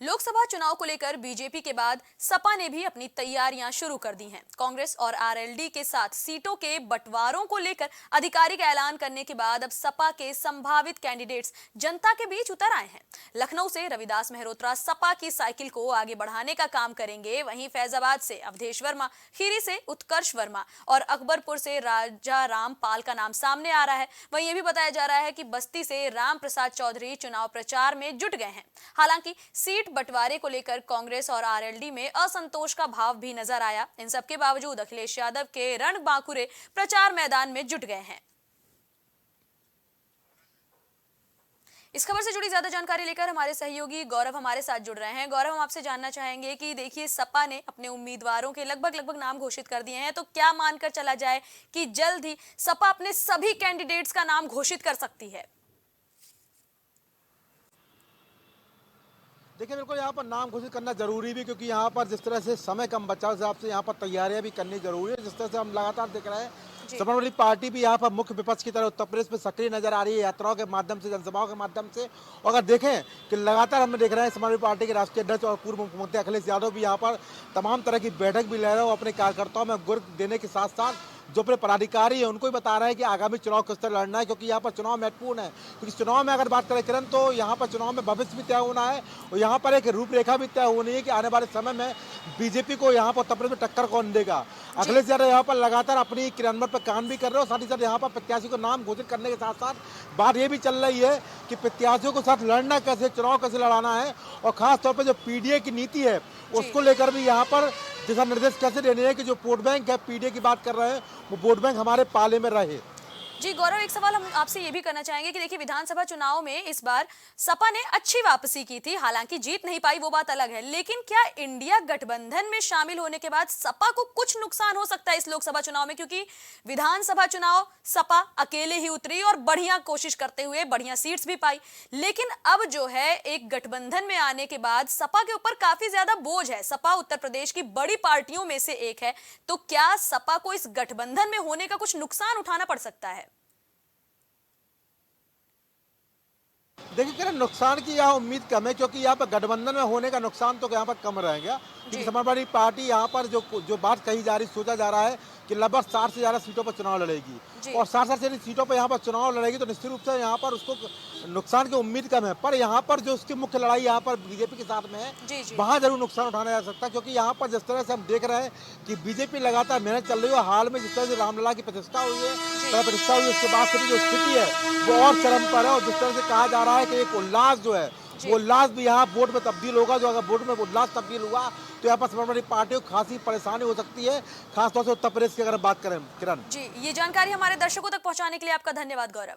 लोकसभा चुनाव को लेकर बीजेपी के बाद सपा ने भी अपनी तैयारियां शुरू कर दी हैं। कांग्रेस और आरएलडी के साथ सीटों के बंटवारों को लेकर आधिकारिक ऐलान करने के बाद अब सपा के संभावित कैंडिडेट्स जनता के बीच उतर आए हैं। लखनऊ से रविदास मेहरोत्रा सपा की साइकिल को आगे बढ़ाने का काम करेंगे। वहीं फैजाबाद से अवधेश वर्मा, खीरी से उत्कर्ष वर्मा और अकबरपुर से राजा रामपाल का नाम सामने आ रहा है। वहीं यह भी बताया जा रहा है कि बस्ती से राम प्रसाद चौधरी चुनाव प्रचार में जुट गए हैं। हालांकि सीट बंटवारे को लेकर कांग्रेस और आरएलडी में असंतोष का भाव भी नजर आया। इन सबके बावजूद अखिलेश यादव के रणबांकुरे प्रचार मैदान में जुट गए हैं। इस खबर से जुड़ी ज्यादा जानकारी लेकर हमारे सहयोगी गौरव हमारे साथ जुड़ रहे हैं। गौरव, हम आपसे जानना चाहेंगे कि देखिए, सपा ने अपने उम्मीदवारों के लगभग नाम घोषित कर दिए हैं, तो क्या मानकर चला जाए कि जल्द ही सपा अपने सभी कैंडिडेट्स का नाम घोषित कर सकती है? देखिए, बिल्कुल यहाँ पर नाम घोषित करना जरूरी भी, क्योंकि यहाँ पर जिस तरह से समय कम बचा उस हिसाब से यहाँ पर तैयारियां भी करनी जरूरी है। जिस तरह से हम लगातार देख रहे हैं, समाजवादी पार्टी भी यहाँ पर मुख्य विपक्ष की तरह उत्तर प्रदेश में सक्रिय नजर आ रही है, यात्राओं के माध्यम से, जनसभाओं के माध्यम से। और अगर देखें कि लगातार हम देख रहे हैं समाजवादी पार्टी के राष्ट्रीय अध्यक्ष और पूर्व मुख्यमंत्री अखिलेश यादव भी यहाँ पर तमाम तरह की बैठक भी ले रहे हैं। अपने कार्यकर्ताओं में गुर्ज देने के साथ साथ जो अपने पदाधिकारी है उनको भी बता रहे हैं कि आगामी चुनाव किस तरह लड़ना है, क्योंकि यहाँ पर चुनाव महत्वपूर्ण है। क्योंकि चुनाव में अगर बात करें किरण, तो यहाँ पर चुनाव में भविष्य भी तय होना है और यहाँ पर एक रूपरेखा भी तय होनी है कि आने वाले समय में बीजेपी को यहाँ पर उत्तर प्रदेश में टक्कर कौन देगा। अखिलेश यादव यहाँ पर लगातार अपनी क्रियान्वयन पर काम भी कर रहे हैं और साथ ही साथ यहाँ पर प्रत्याशी को नाम घोषित करने के साथ साथ बात ये भी चल रही है कि प्रत्याशियों के साथ लड़ना कैसे, चुनाव कैसे लड़ाना है, और खासतौर पर जो पीडीए की नीति है उसको लेकर भी यहाँ पर दिशा निर्देश कैसे देने हैं कि जो वोट बैंक है, पीडीए की बात कर रहे हैं, वो वोट बैंक हमारे पाले में रहे। जी गौरव, एक सवाल हम आपसे ये भी करना चाहेंगे कि देखिए, विधानसभा चुनाव में इस बार सपा ने अच्छी वापसी की थी। हालांकि जीत नहीं पाई, वो बात अलग है, लेकिन क्या इंडिया गठबंधन में शामिल होने के बाद सपा को कुछ नुकसान हो सकता है इस लोकसभा चुनाव में? क्योंकि विधानसभा चुनाव सपा अकेले ही उतरी और बढ़िया कोशिश करते हुए बढ़िया सीट्स भी पाई, लेकिन अब जो है एक गठबंधन में आने के बाद सपा के ऊपर काफी ज्यादा बोझ है। सपा उत्तर प्रदेश की बड़ी पार्टियों में से एक है, तो क्या सपा को इस गठबंधन में होने का कुछ नुकसान उठाना पड़ सकता है? देखिए किरण, नुकसान की यहाँ उम्मीद कम है, क्योंकि यहाँ पर गठबंधन में होने का नुकसान तो यहाँ पर कम रहेगा। क्योंकि समाजवादी पार्टी यहाँ पर जो बात कही जा रही, सोचा जा रहा है कि लगभग 60 से ज्यादा सीटों पर चुनाव लड़ेगी और 60 से सीटों पर यहाँ पर चुनाव लड़ेगी, तो निश्चित रूप से यहाँ पर उसको नुकसान की उम्मीद कम है। पर यहाँ पर जो उसकी मुख्य लड़ाई यहाँ पर बीजेपी के साथ में है, वहाँ जरूर नुकसान उठाना जा सकता है। क्योंकि यहाँ पर जिस तरह से हम देख रहे हैं कि बीजेपी लगातार मेहनत चल रही है। हाल में जिस तरह से रामलला की प्रतिष्ठा हुई है, उसके बाद से जो स्थिति है वो और चरम पर है। और जिस तरह से कहा जा रहा है कि एक उल्लास जो है, वो उल्लास भी यहाँ वोट में तब्दील होगा। जो अगर वोट में उल्लास तब्दील हुआ तो यहाँ पर समाजवादी पार्टी को खासी परेशानी हो सकती है, खासतौर से उत्तर प्रदेश की अगर बात करें। किरण जी, ये जानकारी हमारे दर्शकों तक पहुंचाने के लिए आपका धन्यवाद गौरव।